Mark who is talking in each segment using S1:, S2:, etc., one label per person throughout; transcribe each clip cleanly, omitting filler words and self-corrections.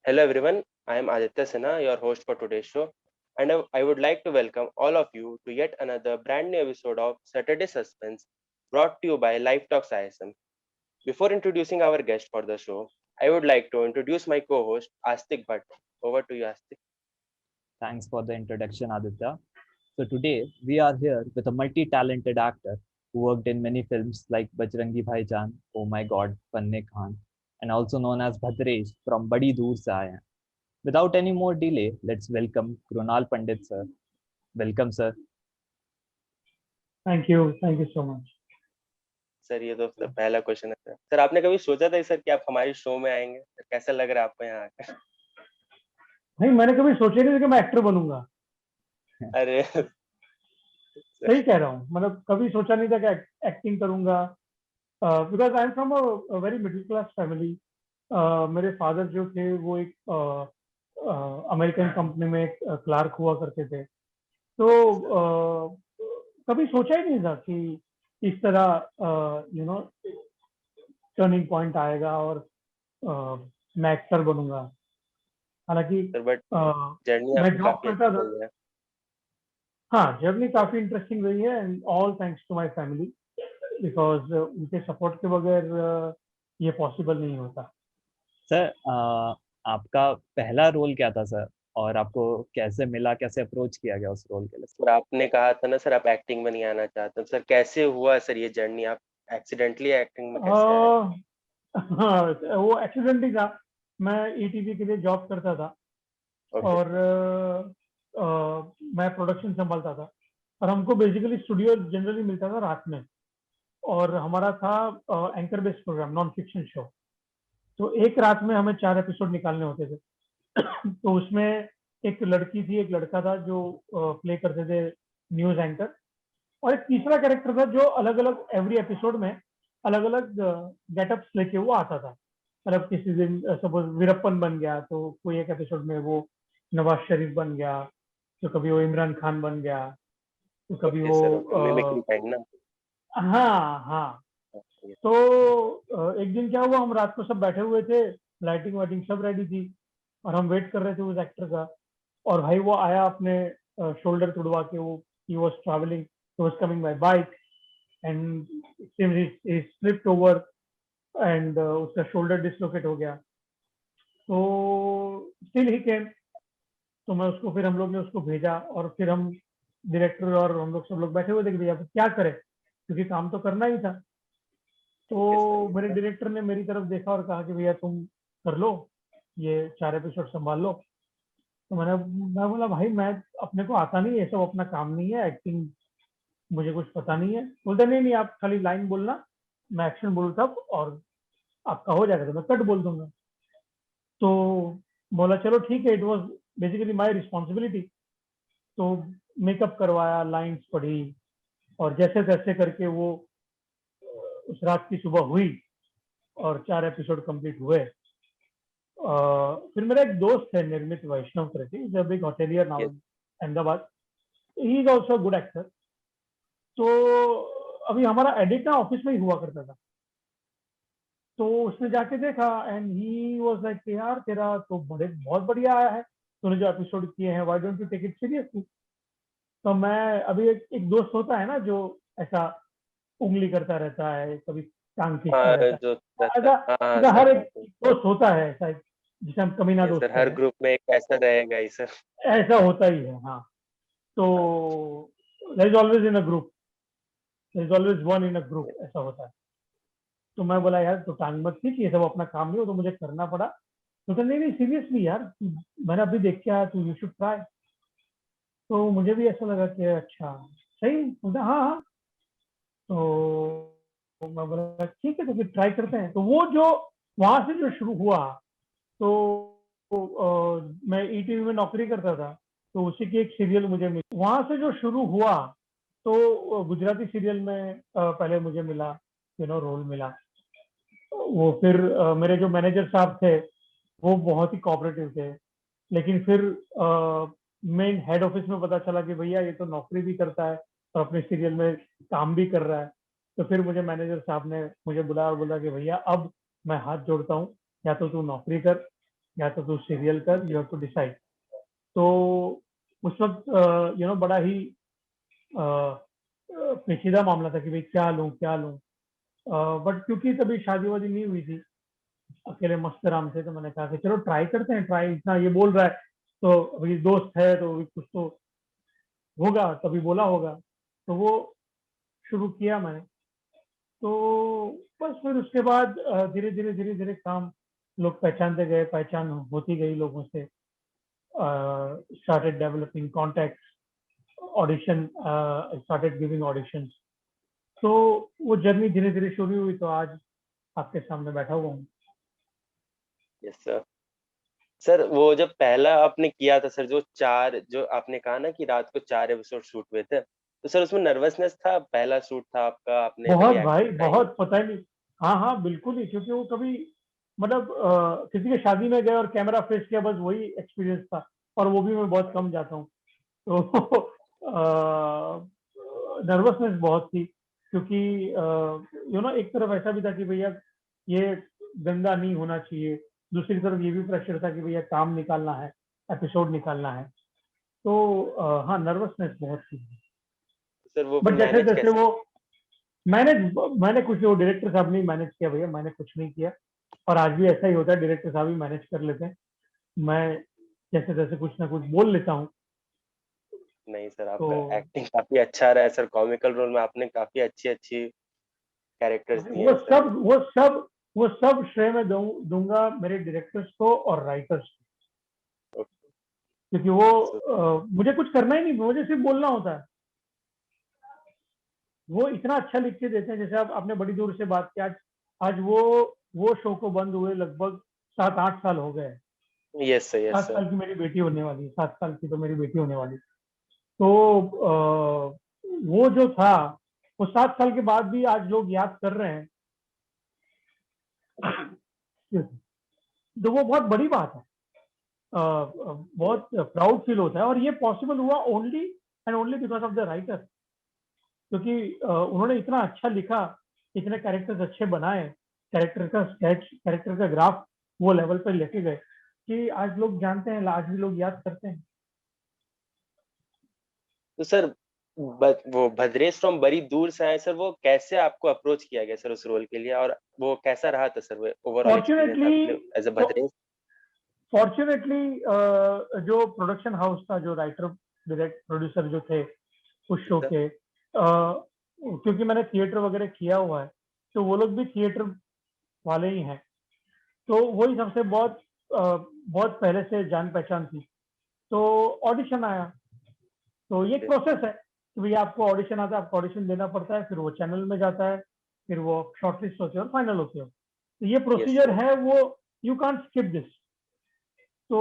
S1: Hello everyone, I am Aditya Sinha, your host for today's show, and I would like to welcome all of you to yet another brand new episode of Saturday Suspense brought to you by Life Talks ISM. Before introducing our guest for the show, I would like to introduce my co host Astik Bhatt. Over to you, Astik.
S2: Thanks for the introduction, Aditya. So today we are here with a multi-talented actor who worked in many films like Bajrangi Bhaijaan, Oh My God, Panne Khan, and also known as Bhadresh from Badi Dur Se Aaye Hain. Without any more delay, let's welcome Krunal Pandit sir. Welcome, sir.
S3: Thank you so much.
S1: Sir ये तो पहला question है sir आपने कभी सोचा था sir कि आप हमारे शो में आएंगे सर कैसा लग रहा है आपको यहाँ आकर
S3: नहीं मैंने कभी सोचा नहीं था कि मैं एक्टर बनूंगा
S1: अरे
S3: सही कह रहा हूँ मतलब कभी सोचा नहीं था कि एक्टिंग करूंगा because I am from a very middle class family मेरे फादर जो थे वो एक अमेरिकन कंपनी में एक क्लार्क हुआ करते थे तो कभी सोचा ही नहीं था कि इस तरह यू नो टर्निंग पॉइंट आएगा और मैं एक्टर बनूंगा हालांकि
S1: सर बट जर्नी
S3: मैं
S1: आपकी
S3: जॉब
S1: काफी
S3: करता
S1: अच्छी
S3: था
S1: रही है
S3: हाँ जर्नी काफी इंटरेस्टिंग रही है and all thanks to my family because उनके सपोर्ट के बगैर ये पॉसिबल नहीं होता
S2: सर आपका पहला रोल क्या था सर और आपको कैसे मिला, कैसे अप्रोच किया गया उस रोल के लिए?
S1: सर आपने कहा था ना सर आप एक्टिंग में नहीं आना चाहते सर कैसे हुआ सर ये जर्नी आप एक्सीडेंटली एक्टिंग में कैसे आए
S3: हाँ वो एक्सीडेंट ही था मैं ईटीवी के लिए जॉब करता था
S1: ओके
S3: और मैं प्रोडक्शन संभालता था और हमको बेसिकली स्टूडियो जनरली मिलता था रात में और हमारा था anchor based programme non fiction show तो एक रात में हमें 4 एपिसोड निकालने होते थे तो उसमें एक लड़की थी एक लड़का था जो प्ले करते थे न्यूज एंकर और एक तीसरा कैरेक्टर था जो अलग अलग एवरी एपिसोड में अलग अलग गेटअप्स लेके वो आता था मतलब किसी दिन सपोज वीरप्पन बन गया तो कोई एक एपिसोड में वो नवाज शरीफ बन गया तो कभी वो इमरान खान बन गया तो कभी
S1: ओके
S3: वो
S1: सर ओके मिमिक्री काइंड ना
S3: हाँ हाँ
S1: ओके
S3: तो एक दिन क्या हुआ हम रात को सब बैठे हुए थे लाइटिंग वाइटिंग सब रेडी थी और हम वेट कर रहे थे उस एक्टर का और भाई वो आया अपने शोल्डर तुड़वा के वो ही was travelling he was coming by bike and he slipped over and उसका शोल्डर डिसलोकेट हो गया तो स्टिल ही केम तो मैं उसको फिर हम लोग ने उसको भेजा और फिर हम डायरेक्टर और हम लोग सब लोग बैठे हुए थे कि भैया क्या करें क्योंकि काम तो करना ही था
S1: ओके
S3: तो मेरे
S1: सर
S3: डायरेक्टर ने मेरी तरफ देखा और कहा कि भैया तुम कर लो ये 4 एपिसोड संभाल लो तो मैं बोला भाई मैं अपने को आता नहीं ये सब अपना काम नहीं है एक्टिंग मुझे कुछ पता नहीं है बोलते नहीं नहीं आप खाली लाइन बोलना मैं एक्शन बोलूँ तब और आपका हो जाएगा तो मैं कट बोल दूंगा तो बोला चलो ठीक है it was basically my responsibility तो मेकअप करवाया लाइंस पढ़ी और जैसे तैसे करके वो उस रात की सुबह हुई और 4 एपिसोड कंप्लीट हुए फिर मेरा एक दोस्त है निर्मित वैष्णव करके जब एक hotelier now Ahmedabad he is also good actor तो अभी हमारा एडिट ना ऑफिस में ही हुआ करता था तो उसने जाके देखा एंड ही वाज लाइक यार तेरा तो बड़े बहुत बढ़िया आया है तूने जो एपिसोड किए हैं why don't you take it seriously तो मैं अभी एक दोस्त होता है ना जो ऐसा उंगली करता रहता है कभी टांग खींचता
S1: हाँ
S3: रहता
S1: जो
S3: है
S1: रहता
S3: ऐसा
S1: हाँ हाँ
S3: ऐसा
S1: सर
S3: हर एक
S1: हाँ
S3: दोस्त होता है ऐसा जिसे हम कमीना
S1: ये
S3: दोस्त
S1: सर
S3: कह
S1: हर
S3: रहे
S1: ग्रुप में एक ऐसा रहेगा ही सर
S3: हैं ऐसा होता ही है हाँ तो
S1: हाँ
S3: there is always in a group there is always one in a group ऐसा होता है तो मैं बोला यार तो टांग मत खींच ये सब अपना काम नहीं हो तो मुझे करना पड़ा तो कहते नहीं नहीं सीरियसली यार मैंने अभी देख के आया तो यू शुड ट्राई तो मुझे भी ऐसा लगा कि अच्छा सही बोलते हाँ हाँ तो मैं बोला ठीक है तो फिर ट्राई करते हैं तो वो जो वहां से जो शुरू हुआ तो मैं ईटीवी में नौकरी करता था तो उसी की एक सीरियल मुझे मिली वहां से जो शुरू हुआ तो गुजराती सीरियल में पहले मुझे मिला रोल मिला वो फिर मेरे जो मैनेजर साहब थे वो बहुत ही कोऑपरेटिव थे लेकिन फिर मेन हेड ऑफिस में पता चला कि भैया ये तो नौकरी भी करता है और अपने सीरियल में काम भी कर रहा है तो फिर मुझे मैनेजर साहब ने मुझे बुलाया और बोला कि भैया अब मैं हाथ जोड़ता हूँ या तो तू नौकरी कर या तो तू सीरियल कर, यू हैव टू डिसाइड। तो उस वक्त बड़ा ही पेचीदा मामला था कि भाई क्या लूं क्या लूं। बट क्योंकि तभी शादी वादी नहीं हुई थी, अकेले मस्त आराम से, तो मैंने कहा कि चलो ट्राई करते हैं। ट्राई, इतना ये बोल रहा है तो अभी दोस्त है तो अभी कुछ तो होगा, तभी बोला होगा। तो वो शुरू किया मैंने। तो बस फिर उसके बाद धीरे धीरे धीरे धीरे काम लोग पहचानते गए, पहचान होती गई लोगों से। Started developing contact, audition, started giving audition. तो वो जर्नी धीरे धीरे शुरू हुई, तो आज आपके सामने बैठा हुआ हूँ।
S1: Yes sir. सर वो जब पहला आपने किया था सर, जो आपने कहा ना कि रात को 4 एपिसोड शूट हुए थे, तो सर उसमें नर्वसनेस था? पहला शूट था आपका, आपने तभी
S3: बहुत भाई,
S1: एक्टिंग ट्राई नहीं
S3: बहुत, पता ही नहीं। हाँ हाँ, बिल्कुल ही, क्योंकि वो कभी मतलब किसी के शादी में गए और कैमरा फेस किया, बस वही एक्सपीरियंस था। और वो भी मैं बहुत कम जाता हूँ। तो नर्वसनेस बहुत थी, क्योंकि एक तरफ ऐसा भी था कि भैया ये गंदा नहीं होना चाहिए, दूसरी तरफ ये भी प्रेशर था कि भैया काम निकालना है, एपिसोड निकालना है। तो हाँ, नर्वसनेस बहुत थी।
S1: तो सर वो फिर
S3: बट जैसे
S1: मैनेज
S3: जैसे
S1: कैसे?
S3: वो मैंने मैंने कुछ, वो डायरेक्टर साहब ने मैनेज किया भैया, मैंने कुछ नहीं किया। और आज भी ऐसा ही होता है, डायरेक्टर साहब ही मैनेज कर लेते हैं। मैं जैसे तैसे कुछ ना कुछ बोल लेता हूँ।
S1: नहीं सर, आपका
S3: तो
S1: एक्टिंग काफी अच्छा रहा है सर, कॉमिकल रोल में आपने काफी अच्छी अच्छी कैरेक्टर्स दिए
S3: वो
S1: हैं सर।
S3: सब वो सब वो सब श्रेय मैं दूंगा मेरे डायरेक्टर्स को और राइटर्स को। क्योंकि वो
S1: सो
S3: मुझे कुछ करना ही नहीं, मुझे सिर्फ बोलना होता है। वो इतना अच्छा लिख के देते हैं। जैसे आप आपने बड़ी दूर से बात की, आज आज वो शो को बंद हुए लगभग 7-8 साल हो गए।
S1: यस सर, यस
S3: सात
S1: सर।
S3: साल की मेरी बेटी होने वाली है, 7 साल की तो मेरी बेटी होने वाली। तो वो जो था, वो 7 साल के बाद भी आज लोग याद कर रहे हैं। तो वो बहुत बड़ी बात है। बहुत प्राउड फील होता है, और ये पॉसिबल हुआ only and only because of the writer. क्योंकि उन्होंने इतना अच्छा लिखा, इतने कैरेक्टर्स अच्छे बनाए, कैरेक्टर का स्केच, कैरेक्टर का ग्राफ वो लेवल पर लेके गए कि आज लोग जानते हैं, आज भी लोग याद करते हैं।
S1: तो सर वो भद्रेश फ्रॉम बड़ी दूर से आए सर, वो कैसे आपको अप्रोच किया गया सर उस रोल के लिए, और वो कैसा रहा था सर, वो ओवरऑल एक्सपीरियंस
S3: फॉर्चुनेटली
S1: आपके एज अ भद्रेश?
S3: फॉर्चुनेटली जो प्रोडक्शन हाउस था, जो राइटर डायरेक्ट प्रोड्यूसर जो थे उस शो के, क्योंकि मैंने थिएटर वगैरह किया हुआ है, तो वो लोग भी थिएटर वाले ही हैं। तो वही सबसे बहुत पहले से जान पहचान थी। तो ऑडिशन आया। तो ये एक प्रोसेस है कि भैया आपको ऑडिशन आता है, आपको ऑडिशन देना पड़ता है, फिर वो चैनल में जाता है, फिर वो शॉर्टलिस्ट होते हैं और फाइनल होते हो। तो ये
S1: यस
S3: प्रोसीजर
S1: सर।
S3: है वो, यू कांट स्किप दिस। तो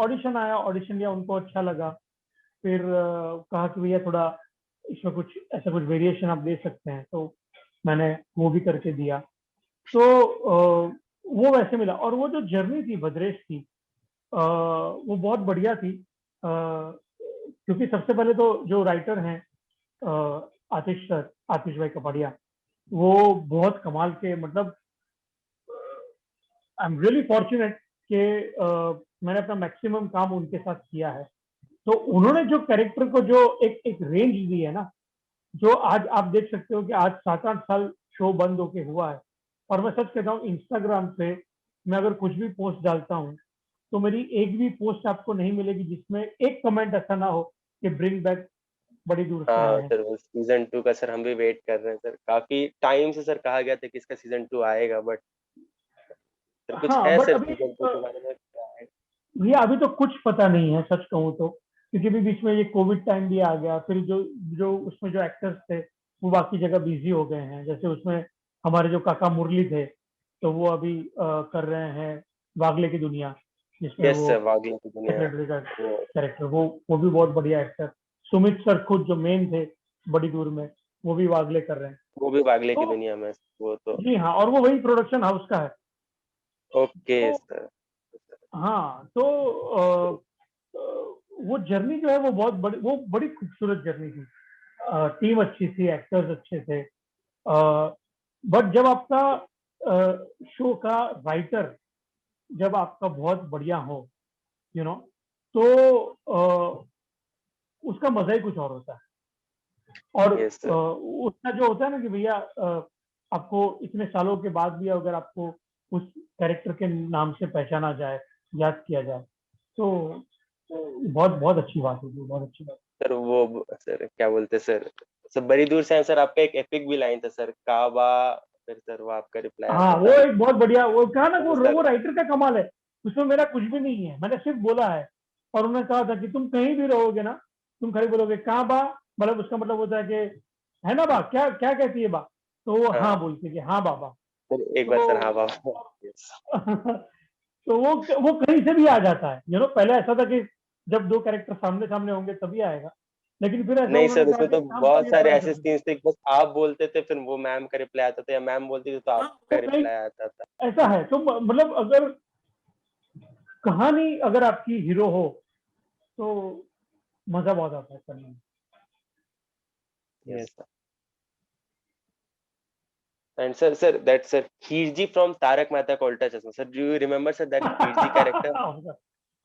S3: ऑडिशन आया, ऑडिशन लिया, उनको अच्छा लगा। फिर कहा कि भैया थोड़ा इसमें कुछ ऐसा कुछ वेरिएशन आप दे सकते हैं, तो मैंने वो भी करके दिया। तो वो वैसे मिला। और वो जो जर्नी थी भद्रेश की, वो बहुत बढ़िया थी। क्योंकि सबसे पहले तो जो राइटर हैं, आतिश सर, आतिश भाई कपाड़िया, वो बहुत कमाल के, मतलब आई एम रियली फॉर्चुनेट कि मैंने अपना मैक्सिमम काम उनके साथ किया है। तो उन्होंने जो कैरेक्टर को जो एक एक रेंज दी है ना, जो आज आप देख सकते हो कि आज 7-8 साल शो बंद होके हुआ है। और मैं सच कहता हूँ, इंस्टाग्राम पे मैं अगर कुछ भी पोस्ट डालता हूँ, तो मेरी एक भी पोस्ट आपको नहीं मिलेगी जिसमें एक कमेंट ऐसा ना हो कि ब्रिंग बैक बड़ी दूर से आए
S1: हाँ
S3: हैं।
S1: सर, वो सीजन 2 का सर हम भी वेट कर रहे हैं सर, काफी टाइम से सर कहा गया था कि इसका सीजन 2 आएगा, बट सर कुछ
S3: हाँ,
S1: है
S3: बट
S1: सर
S3: अभी
S1: सीजन 2 के बारे में क्या है?
S3: भैया अभी तो कुछ पता नहीं है, सच कहूँ तो। क्योंकि अभी बीच में ये कोविड टाइम भी आ गया, फिर जो जो उसमें जो एक्टर्स थे वो बाकी जगह बिजी हो गए हैं। जैसे उसमें हमारे जो काका मुरली थे, तो वो अभी कर रहे हैं वागले की दुनिया, जिसमें
S1: यस
S3: वो
S1: सर, वागले की दुनिया।
S3: सेक्रेटरी का
S1: वो
S3: कैरेक्टर, वो भी बहुत बढ़िया एक्टर। सुमित सर खुद जो मेन थे बड़ी दूर में, वो भी वागले कर रहे हैं।
S1: वो भी वागले की
S3: तो
S1: दुनिया में, वो तो।
S3: जी हाँ, और वो वही प्रोडक्शन हाउस का है।
S1: ओके
S3: तो
S1: सर।
S3: हाँ, तो वो जर्नी जो है वो बड़ी खूबसूरत जर्नी थी। टीम अच्छी थी, एक्टर्स अच्छे थे। बट जब आपका शो का राइटर जब आपका बहुत बढ़िया हो, यू नो, तो उसका मजा ही कुछ और होता है। और
S1: यस सर।
S3: उसका जो होता है ना कि भैया आपको इतने सालों के बाद भी अगर आपको उस कैरेक्टर के नाम से पहचाना जाए, याद किया जाए, तो बहुत बहुत अच्छी बात होगी, बहुत अच्छी बात।
S1: सर वो सर क्या बोलते सर, सर बड़ी दूर से आए सर, आपका एक एपिक भी लाइन था सर, काबा, फिर सर वो आपका रिप्लाई
S3: हाँ,
S1: आता
S3: वो
S1: था।
S3: एक बहुत बढ़िया, वो कहा ना,
S1: तो
S3: वो
S1: सर
S3: राइटर का कमाल है। उसमें मेरा कुछ भी नहीं है, मैंने सिर्फ बोला है। और उन्होंने कहा था कि तुम कहीं भी रहोगे ना, तुम खाली बोलोगे कहाँ बा, मतलब उसका मतलब होता है कि है ना बा, क्या क्या कहती है बा, तो वो हाँ
S1: हाँ
S3: बोलती है कि हाँ बाबा।
S1: सर एक बार सर, हाँ
S3: तो
S1: बाबा। यस।
S3: तो वो कहीं से भी आ जाता है, पहले ऐसा था कि जब दो कैरेक्टर सामने सामने होंगे तभी आएगा, लेकिन फिर ऐसा
S1: नहीं
S3: उन्होंने
S1: सर,
S3: कहा
S1: उसमें
S3: कि
S1: तो
S3: एक काम
S1: बहुत
S3: करिए तो
S1: सारे
S3: ऐसा
S1: ऐसे
S3: करिए।
S1: सीन्स थे कि बस आप बोलते थे फिर वो मैम का रिप्लाई आता था, या मैम बोलती थी तो
S3: हाँ,
S1: आपका
S3: वो कहीं
S1: रिप्लाई आता था।
S3: ऐसा है, तो मतलब अगर कहानी अगर आपकी हीरो हो तो मजा बहुत आता है करने में।
S1: Yes
S2: Yes.
S1: Sir. And sir that sir Khirji from Taarak Mehta ka Ulta Chashma, sir do you remember sir that Khirji character?
S3: Of course,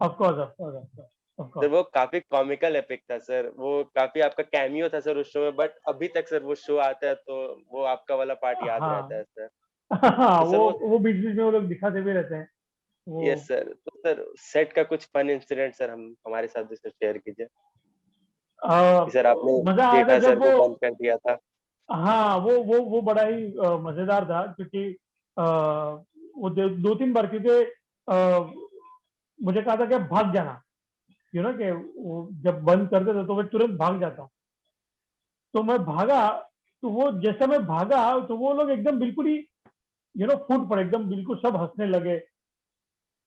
S3: of course, of course, of
S1: sir
S3: course.
S1: वो काफी कॉमिकल एपिक था सर, वो काफी आपका कैमियो था सर उस शो में, बट अभी तक सर वो शो आता है तो वो आपका वाला पार्ट याद रहता
S3: हाँ।
S1: है सर।
S3: हाँ,
S1: तो सर वो,
S3: वो बीच बीच में वो लोग दिखाते भी रहते हैं वो।
S1: यस सर, तो सर सेट का कुछ फन इंसिडेंट सर हम हमारे साथ भी सर शेयर कीजिए,
S3: अ,
S1: कि सर आपने
S3: मजा आया था
S1: जेठा सर
S3: जब
S1: को
S3: वो,
S1: बंद कर दिया था।
S3: हाँ, वो बड़ा ही मजेदार था, क्योंकि वो दो तीन बार, क्योंकि मुझे कहा था कि भाग जाना, कि वो जब बंद कर देते तो मैं तुरंत भाग जाता हूँ। तो मैं भागा, तो वो जैसे मैं भागा तो वो लोग एकदम बिल्कुल ही फूट पड़े, एकदम बिल्कुल सब हंसने लगे।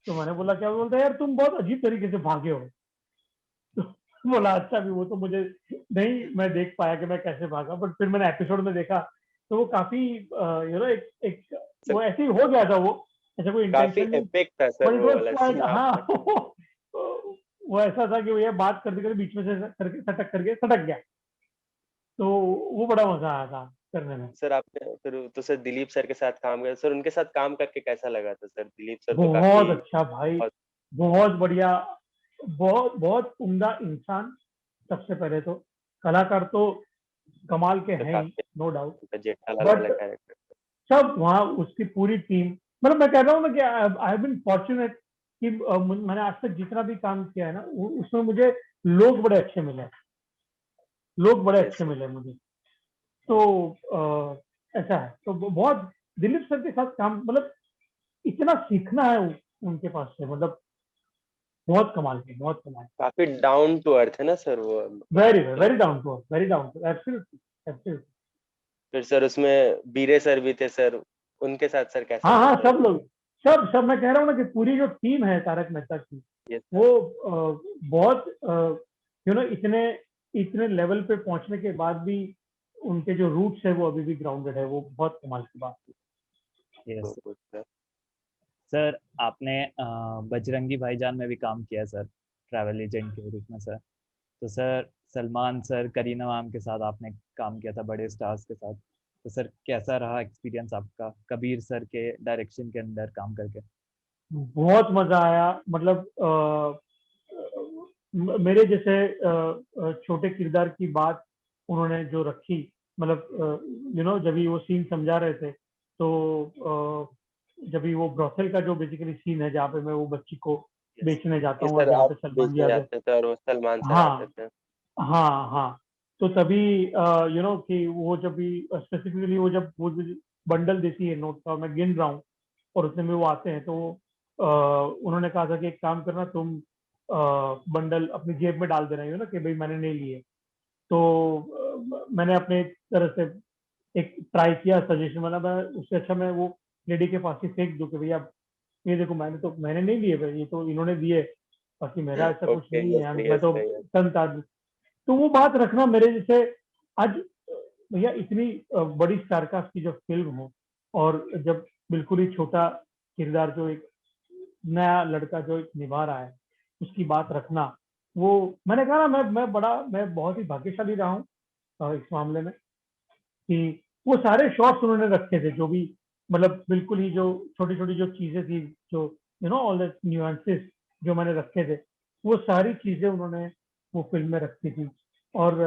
S3: तो मैंने बोला, क्या बोलता है यार, तुम बहुत अजीब तरीके से भागे हो। तो बोला अच्छा, भी वो तो मुझे नहीं, मैं देख पाया कि मैं कैसे भागा, बट फिर मैंने एपिसोड में देखा, तो वो काफी एक एक
S1: सर
S3: वो ऐसे ही हो गया था वो, ऐसा कोई
S1: काफी
S3: इंटेंशन नहीं।
S1: एपिक था सर
S3: बट इट
S1: वो
S3: वॉज
S1: वाला
S3: क्वाइट,
S1: सीन
S3: हाँ।
S1: आपका।
S3: वो ऐसा था कि वो ये बात करते करते बीच में से करके सटक करके सटक गया, तो वो बड़ा मजा आया था करने में।
S1: सर आपने फिर तो सर दिलीप सर के साथ काम किया, सर उनके साथ काम करके कैसा लगा था सर? दिलीप सर तो काफी
S3: बहुत अच्छा भाई,
S1: बहुत
S3: बहुत बढ़िया, बहुत बहुत उम्दा इंसान। सबसे पहले तो कलाकार तो कमाल के
S1: तो
S3: हैं ही,
S1: काफी
S3: नो डाउट।
S1: उनका जेठालाल वाला
S3: बट
S1: कैरेक्टर।
S3: सब वहाँ उसकी पूरी टीम, मतलब मैं कह रहा हूँ ना कि आई हैव बीन फॉर्चुनेट कि मैंने आज तक जितना भी काम किया है ना, उसमें मुझे लोग बड़े अच्छे मिले, लोग बड़े
S1: यस
S3: अच्छे
S1: सर।
S3: मिले मुझे। तो ऐसा है, तो बहुत दिलीप सर के साथ काम, मतलब इतना सीखना है उनके पास से, मतलब बहुत कमाल के, बहुत कमाल।
S1: काफी डाउन टू अर्थ है ना सर वो,
S3: very
S1: Dilip
S3: very
S1: sir.
S3: Down to, very down to, absolutely, absolutely.
S1: फिर सर उसमें बीरे सर भी थे सर, उनके साथ सर कैसा
S3: हाँ
S1: था
S3: हाँ,
S1: सर?
S3: सब लोग, सब सब मैं कह रहा हूँ ना कि पूरी जो टीम है तारक मेहता की,
S1: यस सर।
S3: वो बहुत इतने इतने लेवल पे पहुंचने के बाद भी उनके जो रूट्स है वो अभी भी ग्राउंडेड है, वो बहुत कमाल की बात है।
S2: Yes.
S1: तो कुछ सर।
S2: सर आपने बजरंगी भाईजान में भी काम किया सर, ट्रैवल एजेंट के रूप में सर। तो sir Salman sir, Kareena ma'am के साथ आपने काम किया था, बड़े स्टार्स के साथ। तो सर कैसा रहा एक्सपीरियंस आपका कबीर सर के डायरेक्शन के अंदर काम करके?
S3: बहुत मजा आया, मतलब मेरे जैसे छोटे किरदार की बात उन्होंने जो रखी, मतलब जब भी वो सीन समझा रहे थे, तो जब भी वो ब्रोथल का जो बेसिकली सीन है जहाँ पे मैं वो बच्ची को
S1: यस।
S3: बेचने जाता
S1: ये
S3: हूँ और
S1: सर
S3: जहाँ पे
S1: आप
S3: सलमान जी
S1: बेचने
S3: आते हैं।
S1: जाते थे और वो सलमान सर आते
S3: हाँ,
S1: थे।
S3: हाँ, हाँ। तो तभी कि वो जब भी स्पेसिफिकली वो जब वो बंडल देती है नोट का, मैं गिन रहा हूँ, और उतने में वो आते हैं, तो उन्होंने कहा था कि एक काम करना, तुम बंडल अपनी जेब में डाल देना, ना कि भाई मैंने नहीं लिए। तो मैंने अपने तरह से एक ट्राई किया, सजेशन वाला, मैं उससे अच्छा मैं वो लेडी के पास ही फेंक दूं कि भैया ये देखो, मैंने नहीं लिए भाई, ये तो इन्होंने दिए, बाकी मेरा ऐसा कुछ
S1: ओके,
S3: नहीं है
S1: यस
S3: यार,
S1: सर,
S3: मैं
S1: यस
S3: तो
S1: सर, यस।
S3: संत आदमी। तो वो बात रखना मेरे जैसे, आज भैया इतनी बड़ी स्टारकास्ट की जो फिल्म हो, और जब बिल्कुल ही छोटा किरदार जो एक नया लड़का जो एक निभा रहा है, उसकी बात रखना, वो मैंने कहा ना, मैं बहुत ही भाग्यशाली रहा हूँ इस मामले में, कि वो सारे शॉट्स उन्होंने रखे थे, जो भी मतलब बिल्कुल ही जो छोटी छोटी जो चीजें थी, जो ऑल द न्यूएंसेस जो मैंने रखे थे, वो सारी चीजें उन्होंने वो फिल्म में रखी थी। और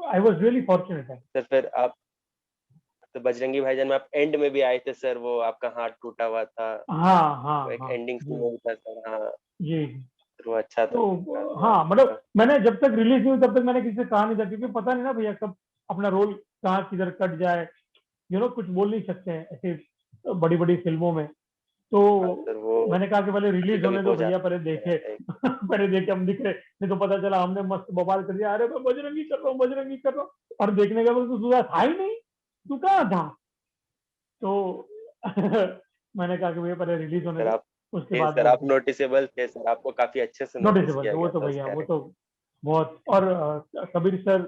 S3: I was really fortunate.
S1: Sir फिर आप तो बजरंगी भाईजान में आप एंड में भी आए थे सर, वो आपका हाथ टूटा हुआ था,
S3: हाँ हाँ
S1: वो एक
S3: हाँ
S1: एंडिंग सीन
S3: जी
S1: में भी था सर। हाँ,
S3: जी।
S1: तो वो अच्छा था
S3: तो
S1: काफी
S3: हाँ, मतलब
S1: आपका।
S3: मैंने जब तक रिलीज नहीं हुई तब तक मैंने किसी से कहा नहीं था, क्योंकि पता नहीं ना भैया कब अपना रोल कहाँ किधर कट जाए। कुछ बोल नहीं सकते हैं ऐसे बड़ी बड़ी फिल्मों में। तो
S1: हाँ सर, वो
S3: मैंने कहा कि पहले
S1: कभी
S3: रिलीज
S1: कभी
S3: होने दो
S1: हो
S3: भैया, पहले
S1: जाता
S3: देखे
S1: है।
S3: पहले देखे हम दिख रहे, नहीं तो पता चला हमने मस्त बवाल कर दिया, अरे मैं बजरंगी कर रहा हूँ, बजरंगी कर रहा हूँ, और देखने का तो तू था ही नहीं, तू कहाँ था। तो मैंने कहा कि भैया पहले रिलीज होने
S1: सर
S3: दो,
S1: आप
S3: उसके
S1: थे,
S3: बाद
S1: सर आप
S3: देखो।
S1: नोटिसेबल थे सर, आपको काफी अच्छे से नोटिस
S3: नोटिसेबल
S1: किया
S3: थे वो
S1: गया
S3: तो
S1: था उस
S3: भैया, वो तो
S1: कैरेक्टर।
S3: बहुत। और कबीर सर,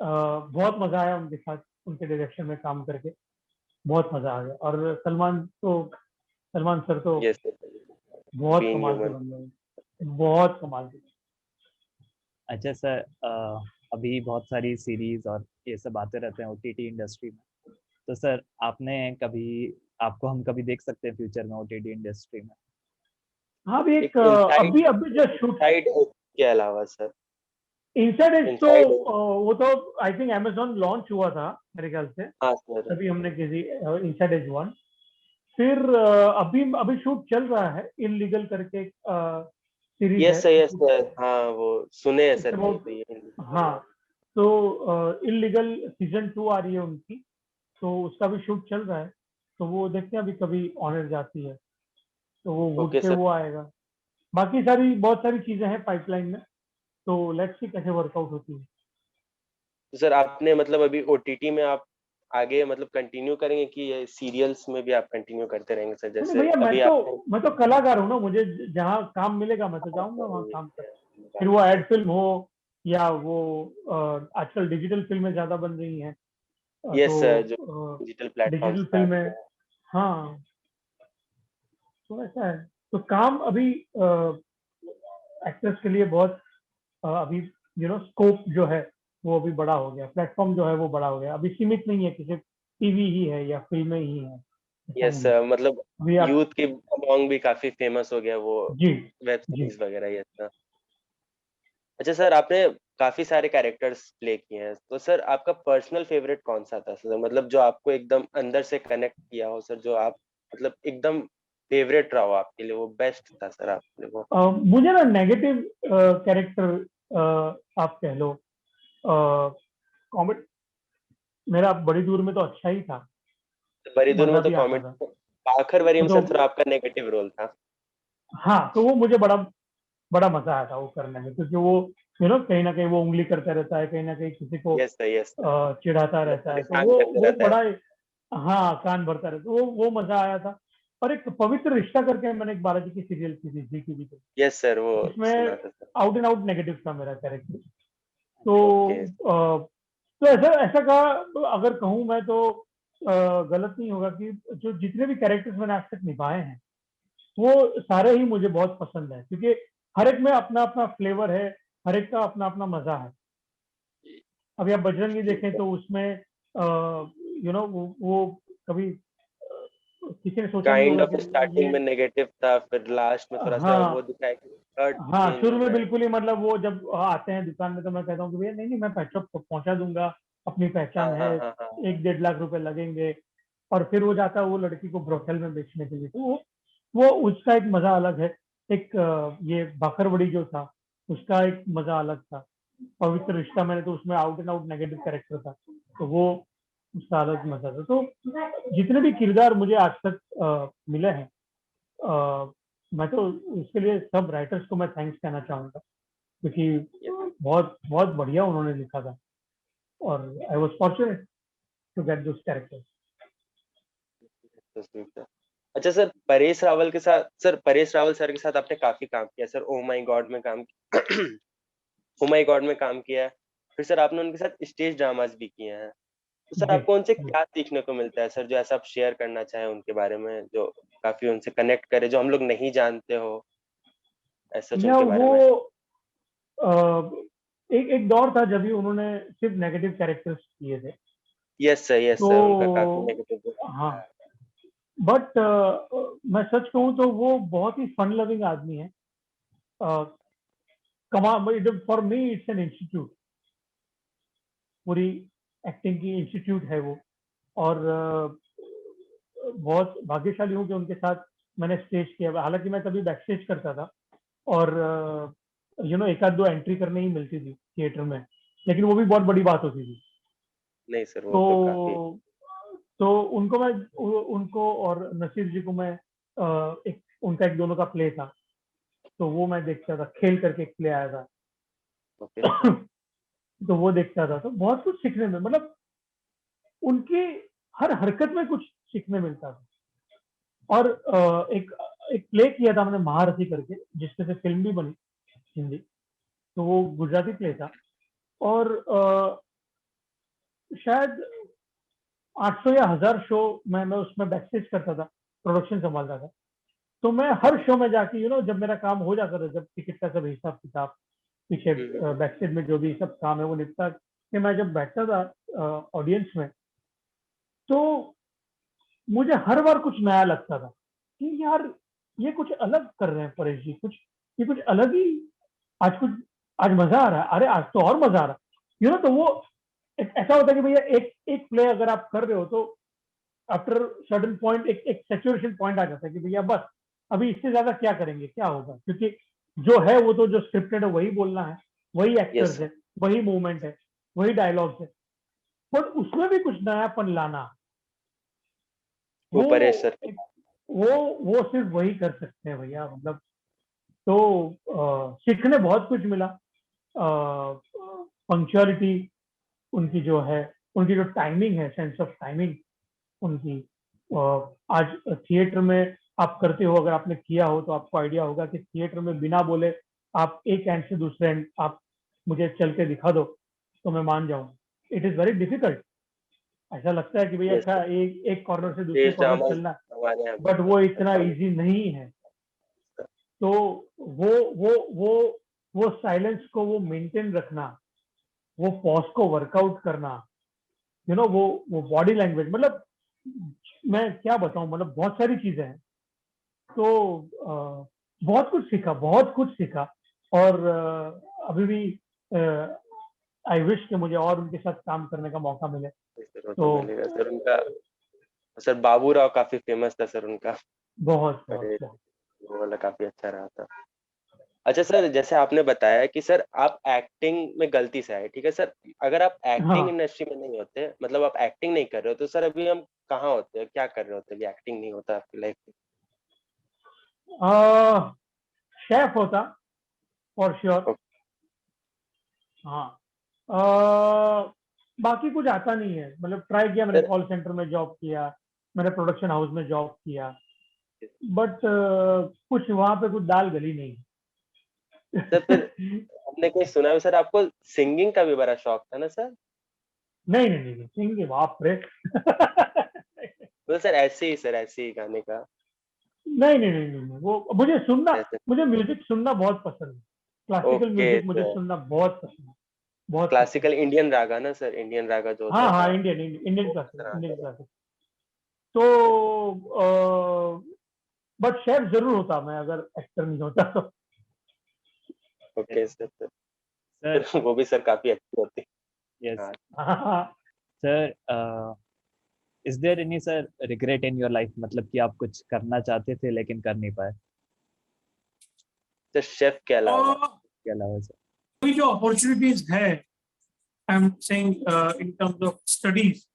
S3: बहुत मजा आया उनके साथ, उनके डायरेक्शन में काम करके बहुत मजा आ गया। और सलमान सर तो
S1: यस सर,
S3: बहुत
S1: बीइंग
S3: कमाल के
S1: ह्यूमन।
S3: बंदे हैं, बहुत कमाल के।
S2: अच्छा सर, अभी बहुत सारी सीरीज और ये सब आते रहते हैं ओटीटी इंडस्ट्री में। तो सर आपने कभी, आपको हम कभी देख सकते हैं फ्यूचर में ओटीटी इंडस्ट्री में?
S3: हाँ, अभी
S1: एक
S3: एक
S1: इनसाइड,
S3: अभी अभी जस्ट शूट
S1: इनसाइड के अलावा सर,
S3: इनसाइड एज तो
S1: इनसाइड।
S3: वो तो आई थिंक अमेजोन लॉन्च हुआ था मेरे ख्याल से,
S1: हाँ सर।
S3: तभी हमने किसी इनसाइड एज वन। फिर अभी अभी शूट चल रहा है इनलीगल करके, सीरीज है।
S1: यस सर, यस सर, हाँ वो सुने हैं
S3: इट्स
S1: सर कहीं
S3: अबाउट,
S1: पे ये।
S3: हाँ। तो इनलीगल सीजन 2 आ रही है उनकी, तो उसका भी शूट चल रहा है। तो वो देखते हैं अभी कभी ऑनर जाती है, तो वो वुड
S1: ओके
S3: पे
S1: सर।
S3: वो आएगा। बाकी सारी बहुत सारी चीजें हैं पाइपलाइन में, तो लेट्स सी कैसे वर्कआउट होती है।
S1: तो सर आपने मतलब अभी ओटीटी में आप आगे मतलब कंटिन्यू करेंगे कि ये सीरियल्स में भी आप कंटिन्यू करते रहेंगे सर,
S3: नहीं
S1: जैसे
S3: भैया,
S1: अभी आपने।
S3: मैं तो कलाकार हूँ ना, मुझे जहाँ काम मिलेगा मैं तो जाऊंगा वहाँ काम करने। फिर वो एड फिल्म हो या वो आजकल डिजिटल फिल्में ज्यादा बन रही हैं,
S1: यस सर, जो
S3: तो
S1: डिजिटल प्लेटफॉर्म्स
S3: डिजिटल
S1: पे
S3: फिल्में,
S1: आते हैं।
S3: हाँ। तो ऐसा है, तो काम अभी एक्टर्स के लिए बहुत अभी स्कोप जो है वो अभी बड़ा हो गया, प्लेटफॉर्म जो है वो बड़ा हो गया, अभी सीमित नहीं है कि सिर्फ टीवी ही है या फिल्में ही है, ऐसा
S1: यस
S3: नहीं है।
S1: सर, मतलब
S3: अभी आप,
S1: यूथ के अमॉन्ग भी काफी फेमस हो गया वो
S3: जी
S1: वेब
S3: जी।
S1: सीरीज वगैरह, यस सर। अच्छा सर, आपने काफी सारे कैरेक्टर्स प्ले किए हैं, तो सर आपका पर्सनल फेवरेट कौन सा था सर, मतलब जो आपको एकदम अंदर से कनेक्ट किया हो सर, जो आप मतलब एकदम फेवरेट रहा हो आपके लिए, वो बेस्ट था सर आपके लिए वो।
S3: मुझे ना नेगेटिव कैरेक्टर, आप कह लो, कॉमेडी मेरा बड़ी दूर में तो अच्छा ही था,
S1: बड़ी दूर
S3: मजा
S1: में तो
S3: भी आता था।
S1: कॉमेडी, आखिर वरीम
S3: वो
S1: सर
S3: तो
S1: थोड़ा आपका नेगेटिव रोल था।
S3: हाँ, तो वो मुझे बड़ा बड़ा मजा आया था वो करने में, क्योंकि वो कहीं ना कहीं वो उंगली करता रहता है, कहीं ना कहीं किसी को
S1: यस सर, यस सर,
S3: चिढ़ाता
S1: मतलब
S3: रहता है, तो
S1: परेशान करते
S3: वो
S1: रहता है।
S3: बड़ा, हाँ, कान भरता रहता है, वो मजा आया था। और एक पवित्र रिश्ता करके मैंने एक बालाजी की सीरियल की थी, जी टीवी पे,
S1: यस सर, वो
S3: उसमें
S1: सुना था sir.
S3: Out and out negative था मेरा कैरेक्टर। तो
S1: ओके।
S3: तो ऐसा ऐसा कहा, तो अगर कहूँ मैं तो गलत नहीं होगा कि जो जितने भी कैरेक्टर्स मैंने आज तक निभाए हैं वो सारे ही मुझे बहुत पसंद है, क्योंकि हर एक में अपना अपना फ्लेवर है, हर एक का अपना अपना मजा है। अभी आप बजरंगी देखें तो उसमें वो कभी किसी ने सोचा नहीं
S1: काइंड
S3: होगा
S1: ऑफ
S3: कि
S1: स्टार्टिंग
S3: ये,
S1: में नेगेटिव था, फिर लास्ट में थोड़ा सा वो
S3: हाँ
S1: दिखाया कि हर्ट
S3: हाँ,
S1: चेंज
S3: शुरू
S1: हो
S3: में
S1: रहा है।
S3: बिल्कुल ही, मतलब वो जब आते हैं दुकान में तो मैं कहता हूँ कि भैया नहीं नहीं, मैं पेट्रोल पहुंचा दूंगा, अपनी
S1: हाँ
S3: पहचान है,
S1: हाँ हाँ हाँ।
S3: 1-1.5 लाख रुपए लगेंगे। और फिर वो जाता है वो लड़की को ब्रोथल में बेचने के लिए, तो वो उसका एक मजा अलग है। एक ये बाखरवड़ी जो था उसका एक मजा अलग था। पवित्र रिश्ता मैंने तो उसमें out and out negative character था, तो वो उसका अलग मजा था। तो जितने भी किरदार मुझे आज तक मिले हैं, मैं तो उसके लिए सब राइटर्स को मैं थैंक्स कहना चाहूंगा,
S1: Yes,
S3: क्योंकि बहुत बहुत बढ़िया उन्होंने लिखा था, और I was fortunate to get those characters.
S1: तो sweet sir। अच्छा सर, परेश रावल के साथ, सर परेश रावल सर के साथ आपने काफी काम किया सर, ओ माई गॉड में काम ओ माई गॉड में काम किया है, फिर सर आपने उनके साथ स्टेज ड्रामास भी किए हैं, तो सर
S3: जी
S1: आपको उनसे
S3: जी।
S1: क्या सीखने को मिलता है सर, जो ऐसा आप शेयर करना चाहें उनके बारे में, जो काफी उनसे कनेक्ट करे, जो हम लोग नहीं जानते हो ऐसा
S3: या
S1: उनके बारे
S3: वो
S1: में।
S3: एक एक दौर था जब भी उन्होंने सिर्फ नेगेटिव कैरेक्टर्स किए थे।
S1: यस
S3: तो
S1: सर, उनका काफी नेगेटिव
S3: हाँ,
S1: था।
S3: बट मैं सच कहूँ तो वो बहुत ही फन लविंग आदमी है। कमा for me it's an institute, पूरी एक्टिंग की इंस्टीट्यूट है वो। और बहुत भाग्यशाली हूँ कि उनके साथ मैंने स्टेज किया। हालांकि मैं तभी बैक स्टेज करता था और एक आध दो एंट्री करने ही मिलती थी थिएटर में, लेकिन वो भी बहुत बड़ी बात होती थी।
S1: नहीं सर, वो तो काफी।
S3: तो उनको मैं उनको और नसीर जी को मैं एक उनका एक दोनों का प्ले था, तो वो मैं देखता था। खेल करके एक प्ले आया था
S1: ओके।
S3: तो वो देखता था। तो बहुत कुछ सीखने में, मतलब उनकी हर हरकत में कुछ सीखने मिलता था। और एक एक प्ले किया था मैंने महारथी करके, जिसपे से फिल्म भी बनी हिंदी। तो वो गुजराती प्ले था और शायद 800 या 1000 शो मैं उसमें बैक स्टेज करता था, प्रोडक्शन संभालता था। तो मैं हर शो में जाके जब मेरा काम हो जाता था, जब टिकट का सब हिसाब किताब पीछे
S1: हम्म।
S3: बैक स्टेज में जो भी सब काम है वो निपटा के मैं जब बैठता था ऑडियंस में, तो मुझे हर बार कुछ नया लगता था कि यार ये कुछ अलग कर रहे हैं परेश जी, कुछ ये कुछ अलग ही। आज कुछ आज मजा आ रहा है, अरे आज तो और मजा आ रहा है। तो वो एक ऐसा होता है कि भैया एक एक प्ले अगर आप कर रहे हो तो आफ्टर सर्टन पॉइंट एक एक सेचुरेशन पॉइंट आ जाता है कि भैया बस अभी इससे ज्यादा क्या करेंगे, क्या होगा, क्योंकि जो है वो तो जो स्क्रिप्टेड है वही बोलना है, वही
S1: यस
S3: एक्टर्स है, वही मूवमेंट है, वही डायलॉग्स है। पर उसमें भी कुछ नयापन लाना,
S1: वो
S3: वो
S1: परेश सर।
S3: एक वो सिर्फ वही कर सकते हैं भैया। मतलब तो सीखने बहुत कुछ मिला। पंक्चुअलिटी उनकी जो है, उनकी जो टाइमिंग है, सेंस ऑफ टाइमिंग उनकी। आज थिएटर में आप करते हो, अगर आपने किया हो तो आपको आइडिया होगा कि थिएटर में बिना बोले आप एक एंड से दूसरे एंड आप मुझे चल के दिखा दो तो मैं मान जाऊं। It is very difficult. ऐसा लगता है कि भैया
S1: यस
S3: अच्छा
S1: सर,
S3: एक एक कॉर्नर से दूसरे
S1: स्टेज
S3: कॉर्नर
S1: ड्रामा
S3: चलना,
S1: हमारे यहाँ भी
S3: बट वो इतना
S1: आसान
S3: इजी नहीं है।
S1: है।
S3: तो वो वो वो वो साइलेंस को वो मेंटेन रखना, वो पॉज को वर्कआउट करना, वो बॉडी लैंग्वेज, मतलब मैं क्या बताऊं, मतलब बहुत सारी चीजें हैं। तो बहुत कुछ सीखा, बहुत कुछ सीखा। और अभी भी आई विश कि मुझे और उनके साथ काम करने का मौका मिले।
S1: सर वो तो
S3: तो
S1: मिलेगा सर उनका। सर बाबू राव काफी फेमस था सर उनका।
S3: बहुत बहुत
S1: अरे,
S3: बहुत।
S1: वो वाला काफी अच्छा रहा था। अच्छा सर, जैसे आपने बताया कि सर आप एक्टिंग में गलती से आए, ठीक है सर। अगर आप एक्टिंग
S3: हाँ,
S1: इंडस्ट्री में नहीं होते, मतलब आप एक्टिंग नहीं कर रहे हो, तो सर अभी हम कहाँ होते हैं, क्या कर रहे होते अभी एक्टिंग नहीं होता आपकी लाइफ में?
S3: शेफ होता फॉर श्योर।
S1: ओके।
S3: हाँ। बाकी कुछ आता नहीं है। मतलब ट्राई किया मैंने,
S1: सर,
S3: कॉल सेंटर में जॉब किया, मैंने प्रोडक्शन हाउस में जॉब किया, बट कुछ वहां पे कुछ दाल गली नहीं।
S1: सर फिर हमने कहीं सुना है सर आपको सिंगिंग का भी बड़ा शौक था ना सर?
S3: नहीं नहीं नहीं, सिंगिंग बाप रे
S1: तो सर ऐसे ही सर, ऐसे ही गाने का
S3: नहीं नहीं नहीं नहीं, वो मुझे सुनना,
S1: ऐसे।
S3: मुझे म्यूजिक सुनना बहुत पसंद है। क्लासिकल
S1: ओके
S3: म्यूजिक मुझे
S1: सर,
S3: सुनना बहुत पसंद है, बहुत पसंद।
S1: क्लासिकल इंडियन रागा ना सर, इंडियन रागा जो
S3: हाँ
S1: होता
S3: हाँ,
S1: था
S3: इंडियन इंडियन
S1: वो
S3: क्लासिक,
S1: सर आता
S3: इंडियन
S1: था।
S3: क्लासिक। तो बट शेफ जरूर होता मैं अगर एक्टर नहीं होता तो।
S1: Okay sir sir.
S2: सर
S1: फिर वो भी सर काफी अच्छी होती।
S2: यस
S1: हाँ
S3: हाँ,
S2: sir, is there any sir regret in your life, मतलब कि आप कुछ करना चाहते थे लेकिन कर नहीं पाए?
S1: सर शेफ के अलावा।
S4: और
S2: इसके अलावा सर।
S4: कोई जो अपॉर्चुनिटीज है, I am saying in terms of studies,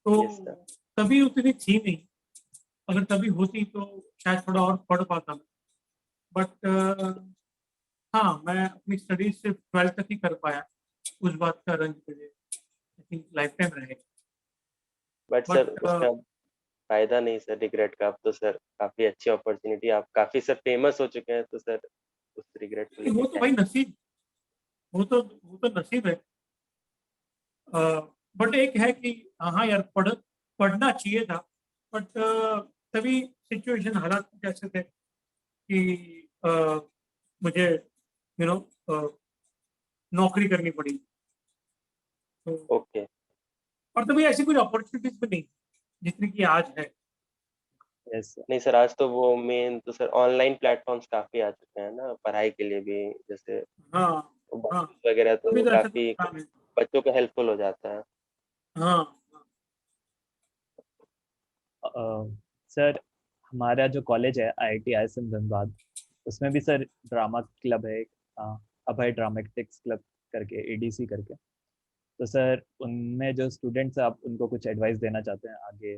S4: तो
S1: यस सर।
S4: तभी उतनी थी नहीं। अगर तभी होती तो शायद थोड़ा और पढ़ पाता। बट हाँ, मैं अपनी स्टडीज सिर्फ 12th तक ही कर पाया। उस बात का रंज मुझे आई थिंक लाइफ टाइम रहेगा।
S1: बट सर
S4: बट
S1: उसका फायदा नहीं सर रिग्रेट का। अब तो सर काफी अच्छी अपॉर्चुनिटी, आप काफी सर फेमस हो चुके हैं, तो सर उस रिग्रेट को लेके
S4: वो तो
S1: क्या
S4: भाई
S1: ही।
S4: नसीब, वो तो नसीब है। बट एक है कि हाँ यार, पढ़ना चाहिए था। बट तभी सिचुएशन, हालात कुछ ऐसे थे कि मुझे यू नो नौकरी करनी पड़ी। तो
S1: ओके।
S4: और तभी ऐसी कुछ अपॉर्चुनिटीज भी नहीं जितनी कि आज है।
S2: Yes sir.
S1: नहीं सर, आज तो वो मेन तो सर ऑनलाइन प्लेटफॉर्म्स काफी आ चुके हैं ना पढ़ाई के लिए भी, जैसे
S4: हाँ हाँ,
S1: बुक्स वगैरह, तो
S4: अभी
S1: वो
S4: तो ऐसा कुछ
S1: काफी
S4: काम है।
S1: बच्चों को हेल्पफुल हो जाता है।
S4: हाँ हाँ।
S2: सर हमारा जो कॉलेज है IIT ISM धनबाद, उसमें भी सर ड्रामा क्लब है एक, अभय ड्रामेटिक्स क्लब करके, ADC करके। तो सर उनमें जो स्टूडेंट्स हैं, आप उनको कुछ एडवाइस देना चाहते हैं आगे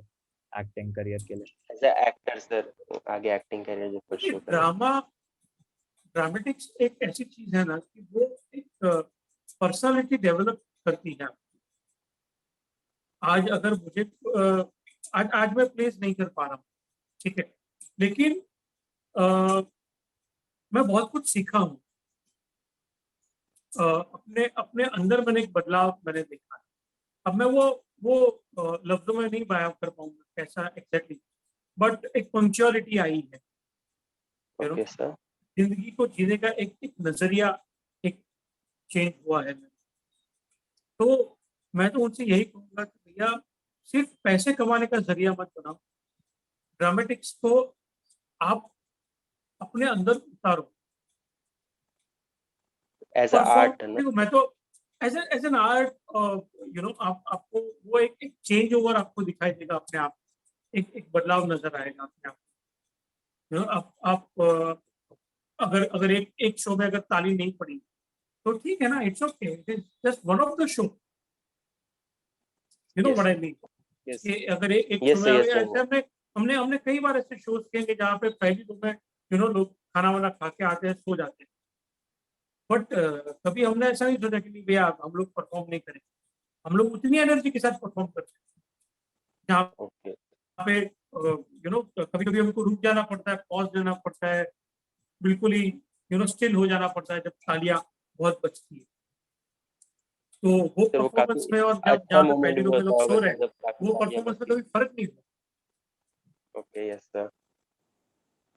S2: एक्टिंग करियर के लिए?
S1: एज ए एक्टर सर, आगे एक्टिंग करियर जो परस्यू करें।
S4: ड्रामेटिक्स एक ऐसी चीज है ना कि वो एक पर्सनालिटी डेवलप करती है। आज अगर मुझे आज आज मैं प्लेस नहीं कर पा रहा हूँ, ठीक है, लेकिन अ, मैं बहुत कुछ सीखा हूँ। अपने अपने अंदर मैंने एक बदलाव मैंने देखा है। अब मैं वो लफ्जों में नहीं बयां कर पाऊंगा कैसा एग्जैक्टली, बट एक पंक्चुअलिटी आई है, यू नो,
S1: ओके सर।
S4: जिंदगी को जीने का एक एक नजरिया एक चेंज हुआ है। तो मैं तो उनसे यही कहूंगा कि भैया सिर्फ पैसे कमाने का जरिया मत बनाओ, ड्रामेटिक्स को आप अपने अंदर उतारो,
S1: एज अ
S4: परफॉर्म।
S1: आर्ट है ना।
S4: देखो मैं तो as an art, you know, आप आपको वो एक चेंज ओवर आपको दिखाई देगा अपने आप, एक एक बदलाव नजर आएगा अपने आप। यू नो, आप अगर अगर एक एक शो में अगर ताली नहीं पड़ी तो ठीक है ना, it's okay, it is just one of the show, you know
S1: yes
S4: what I mean.
S1: Yes
S4: कि अगर एक शो
S1: यस
S4: में
S1: यस
S4: ऐसे
S1: सर।
S4: हमने हमने हमने कई बार ऐसे शोज किए कि जहाँ पे पहली दो में, यू नो, लोग खाना वाना खा के आते हैं, सो जाते हैं, बट कभी हमने ऐसा नहीं सोचा कि नहीं भैया हम लोग परफॉर्म नहीं करें। हम लोग उतनी एनर्जी के साथ परफॉर्म करते हैं जहाँ
S1: ओके।
S4: पे, यू नो, कभी कभी हमको रुक जाना पड़ता है, पॉज देना पड़ता है, बिल्कुल ही, यू नो, स्टिल हो जाना पड़ता है जब तालियां बहुत बजती है। तो वो
S1: सर वो काफी
S4: परफॉर्मेंस में और जब
S1: अच्छा
S4: जहाँ पे
S1: मोमेंट
S4: पहली
S1: भी
S4: दो में
S1: होता
S4: लोग
S1: होगा
S4: सो रहे
S1: सर,
S4: हैं,
S1: जब काफी
S4: वो
S1: तालियां
S4: परफॉर्मेंस में
S1: बजती
S4: कभी फर्क नहीं हुआ।
S1: है। Okay yes sir.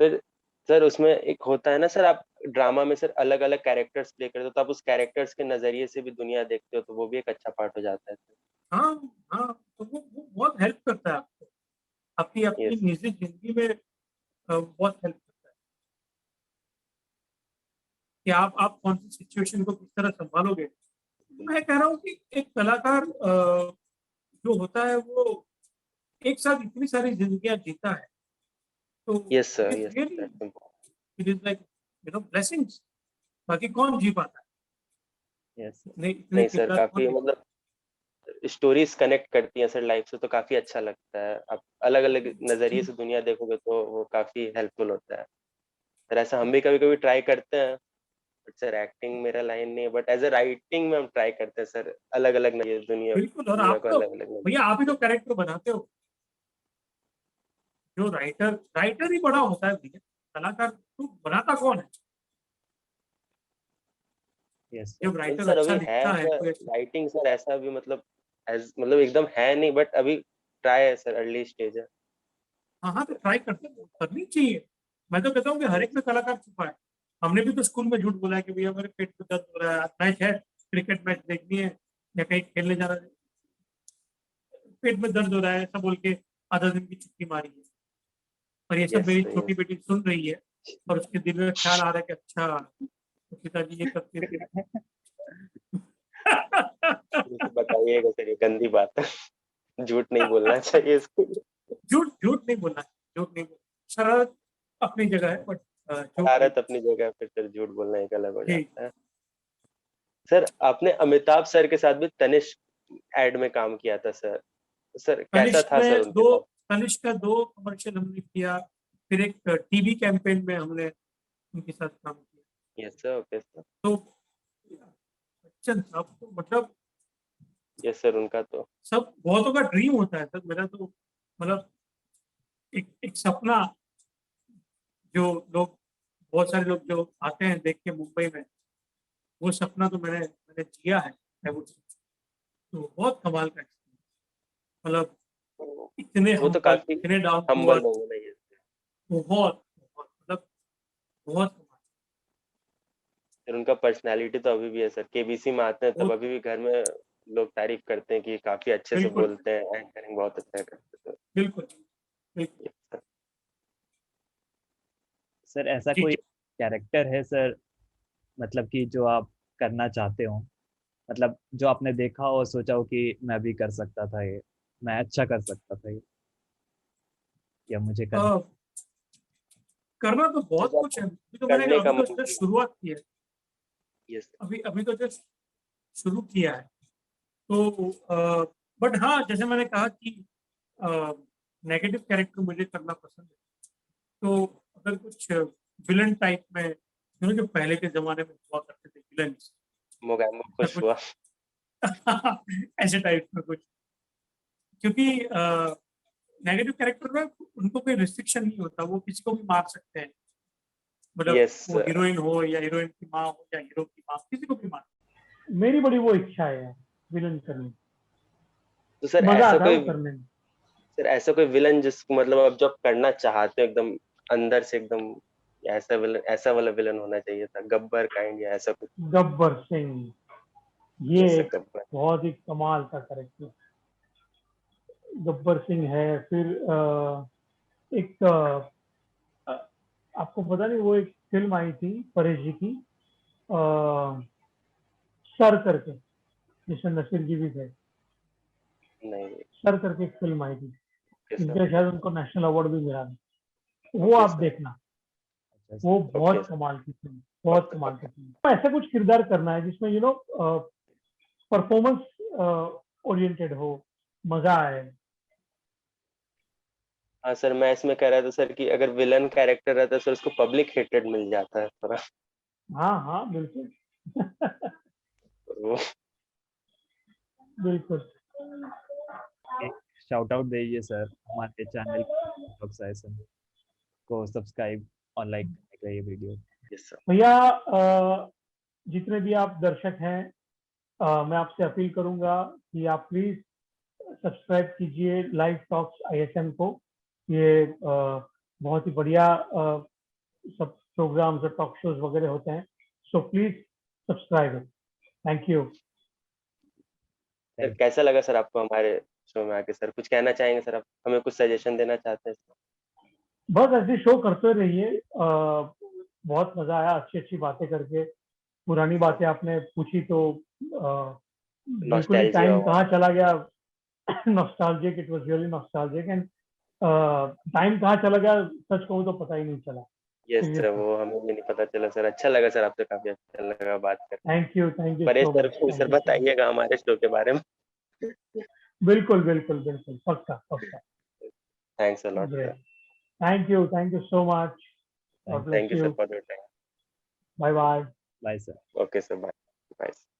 S1: फिर सर उसमें एक होता है ना सर, आप ड्रामा में सर अलग अलग कैरेक्टर्स प्ले करते हो, तो आप उस कैरेक्टर्स के नजरिए से भी दुनिया देखते हो, तो वो भी एक अच्छा पार्ट हो जाता है सर।
S4: हाँ हाँ, तो वो बहुत हेल्प करता है आपको, आपकी अपनी
S1: यस।
S4: निजी जिंदगी में बहुत हेल्प करता है कि आप कौन सी सिचुएशन को किस तरह संभालोगे। मैं कह रहा हूँ कि एक कलाकार जो होता है वो एक साथ इतनी सारी जिंदगियां जीता है, तो
S1: yes
S4: it
S1: sir
S4: is
S1: yes
S4: really,
S1: that's important.
S4: It is like, you know, blessings. बाकी कौन जी पाता है,
S2: यस।
S4: इतने इतने
S1: नहीं सर,
S4: किरदार कौन
S1: काफी
S4: निभा।
S1: मतलब स्टोरीज कनेक्ट करती हैं सर लाइफ से, तो काफी अच्छा लगता है। आप अलग अलग नजरिए से दुनिया देखोगे तो वो काफी हेल्पफुल होता है सर। ऐसा हम भी कभी कभी ट्राई करते हैं, बट सर एक्टिंग मेरा लाइन नहीं है, बट एज ए राइटिंग में हम ट्राई करते हैं सर, अलग अलग नजरिए दुनिया
S4: बिल्कुल, और
S1: दुनिया
S4: आप
S1: को
S4: तो,
S1: अलग अलग नजरिए।
S4: भैया आप ही तो कैरेक्टर बनाते हो। जो राइटर राइटर ही बड़ा होता है भैया, कलाकार तो बनाता कौन है?
S2: यस
S4: जब
S2: सर।
S4: राइटर
S1: सर
S4: अच्छा
S1: अभी है
S4: लिखता है
S1: सर
S4: कोई अच्छा।
S1: राइटिंग सर, ऐसा भी मतलब एज मतलब एकदम है नहीं, बट अभी ट्राई है सर, अर्ली स्टेज है।
S4: हाँ हाँ, तो ट्राई करते करनी चाहिए। मैं तो कहता हूँ कि हर एक
S1: यस
S4: में कलाकार छुपा है। हमने भी तो स्कूल में झूठ बोला है कि भैया मेरे पेट में दर्द हो रहा है, मैच है, क्रिकेट मैच देखनी है या कहीं खेलने जाना है, पेट में दर्द हो रहा है, ऐसा बोल के आधा दिन की छुट्टी मारी है। और ये सब
S1: यस
S4: मेरी छोटी
S1: यस।
S4: बेटी सुन रही है, और उसके दिल में ख्याल आ रहा है कि अच्छा, तो पिताजी ये करते थे।
S1: बिल्कुल बताइएगा सर, ये गंदी बात है। झूठ नहीं बोलना चाहिए इसको।
S4: झूठ झूठ नहीं बोलना, झूठ नहीं बोलना, शरारत अपनी जगह है, बट झूठ नहीं।
S1: शरारत अपनी जगह, फिर सर झूठ बोलना एक अलग हो
S4: ठीक।
S1: जाता है। सर आपने अमिताभ सर के साथ भी तनिष्क एड में काम किया था सर। सर कैसा
S4: तनिष्क
S1: था सर
S4: में
S1: उनके
S4: दो
S1: साथ?
S4: तनिष्क का दो कमर्शियल हमने किया, फिर एक टीवी कैंपेन में हमने उनके साथ काम किया।
S1: Yes sir. Okay sir.
S4: तो बच्चन साहब तो मतलब
S1: यस सर, उनका तो
S4: सब बहुतों का ड्रीम होता है सर। मेरा तो मतलब एक एक सपना, जो लोग, बहुत सारे लोग जो आते हैं देख के मुंबई में, वो सपना तो मैंने मैंने जिया है, I would say। तो बहुत कमाल का experience। मतलब इतने
S1: वो तो
S4: हम्बल,
S1: काफी
S4: इतने डाउन टू
S1: हम्बल
S4: अर्थ,
S1: लोग हैं ना ये।
S4: बहुत बहुत मतलब बहुत कमाल।
S1: फिर उनका पर्सनालिटी तो अभी भी है सर, केबीसी में आते हैं तब
S4: बहुत,
S1: अभी भी घर में लोग तारीफ करते हैं कि काफी अच्छे से
S4: बिल्कुल
S1: बोलते हैं, एंकरिंग बहुत अच्छा करते हैं।
S4: बिल्कुल बिल्कुल।
S1: Yes, sir।
S2: सर ऐसा
S4: जी
S2: कोई
S4: जी
S2: कैरेक्टर है सर, मतलब कि जो आप करना चाहते हो, मतलब जो आपने देखा हो और सोचा हो कि मैं भी कर सकता था ये, मैं अच्छा कर सकता था ये, या मुझे करना।
S4: अ, करना तो बहुत
S1: जो
S4: कुछ है,
S1: आपको
S4: अभी तो मैंने
S1: करने का
S4: अभी तो
S1: मन
S4: जस्ट
S1: किया।
S4: शुरुआत की है।
S1: यस।
S4: अभी अभी तो जस्ट शुरू किया है। तो बट हाँ, जैसे मैंने कहा कि नेगेटिव कैरेक्टर मुझे करना पसंद है। तो अगर कुछ विलन टाइप में, जो पहले के जमाने में हुआ करते थे विलन,
S1: मोगैम्बो
S4: ऐसा
S1: खुश
S4: कुछ
S1: हुआ।
S4: ऐसे टाइप में कुछ, क्योंकि नेगेटिव कैरेक्टर में उनको कोई रिस्ट्रिक्शन नहीं होता, वो किसी को भी मार सकते हैं। मतलब
S1: यस।
S4: वो हीरोइन हो या हीरोइन की माँ हो या हीरो की माँ, किसी को भी मार।
S3: मेरी बड़ी वो इच्छा है यार, विलन करने की।
S1: तो सर
S3: मजा
S1: ऐसा
S3: आता है
S1: कोई,
S3: वो करने में।
S1: सर ऐसा कोई विलन जिसको मतलब आप जब करना चाहते हो एकदम अंदर से एकदम, ऐसा विलन, ऐसा वाला विलन होना चाहिए था, गब्बर काइंड या ऐसा कुछ।
S3: गब्बर सिंह, ये
S1: यस सर,
S3: एक
S1: गब्बर।
S3: बहुत ही कमाल का कैरेक्टर। गब्बर सिंह है। फिर एक आपको पता नहीं, वो एक फिल्म आई थी परेश जी की, सर करके, जिसमें नसीर जी भी थे।
S1: नहीं।
S3: सर करके एक फिल्म आई थी,
S1: ओके सर।
S3: जिनके शायद उनको नेशनल अवार्ड भी मिला था। वो
S1: ओके
S3: आप
S1: सर।
S3: देखना,
S2: अच्छा सर।
S3: वो
S1: ओके
S3: बहुत
S1: सर।
S3: कमाल की फिल्म, बहुत
S1: पक्का
S3: कमाल की
S1: पक्का।
S3: फिल्म। ऐसा कुछ किरदार करना है जिसमें परफॉर्मेंस ओरिएंटेड हो, मजा आए।
S1: हाँ सर, मैं इसमें कह रहा था सर कि अगर विलन कैरेक्टर रहता है सर, उसको पब्लिक हेटेड मिल जाता है थोड़ा।
S3: हाँ हाँ बिल्कुल।
S1: वो
S3: बिल्कुल।
S2: एक शाउट आउट दीजिए सर हमारे चैनल को सब्सक्राइब और लाइक करने के लिए ये वीडियो।
S1: Yes sir.
S3: भैया, जितने भी आप दर्शक हैं, मैं आपसे अपील करूंगा कि आप प्लीज सब्सक्राइब कीजिए लाइव टॉक्स आईएसएम को। ये बहुत ही बढ़िया सब प्रोग्राम्स और टॉक शोज वगैरह होते हैं। So please subscribe. Thank you.
S1: Sir
S2: thank
S1: कैसा लगा सर आपको हमारे शो में आके? सर कुछ कहना चाहेंगे सर? आप हमें कुछ सजेशन देना चाहते हैं सर?
S3: बस ऐसे शो करते रहिए। बहुत मजा आया अच्छी अच्छी बातें करके। पुरानी बातें आपने पूछी तो बिल्कुल ही
S1: नॉस्टैल्जिया
S3: टाइम
S1: हुआ।
S3: कहाँ चला गया। Nostalgic, it was really nostalgic. And time कहाँ चला गया, सच कहूँ तो पता ही नहीं चला।
S1: Yes sir,
S3: seriously.
S1: वो हमें भी नहीं पता चला सर। अच्छा लगा सर, आपसे काफी अच्छा लगा बात कर।
S3: Thank you
S1: Paresh
S3: so
S1: sir
S3: much,
S1: को sir
S3: thank you so much.
S1: बताइएगा हमारे शो के बारे में।
S3: बिल्कुल बिल्कुल बिल्कुल, पक्का पक्का।
S1: Thanks a lot sir.
S3: Great. Thank you so much. God bless
S1: thank you sir
S3: you.
S1: For your time.
S3: Bye bye.
S2: Bye sir.
S1: Okay sir, bye bye.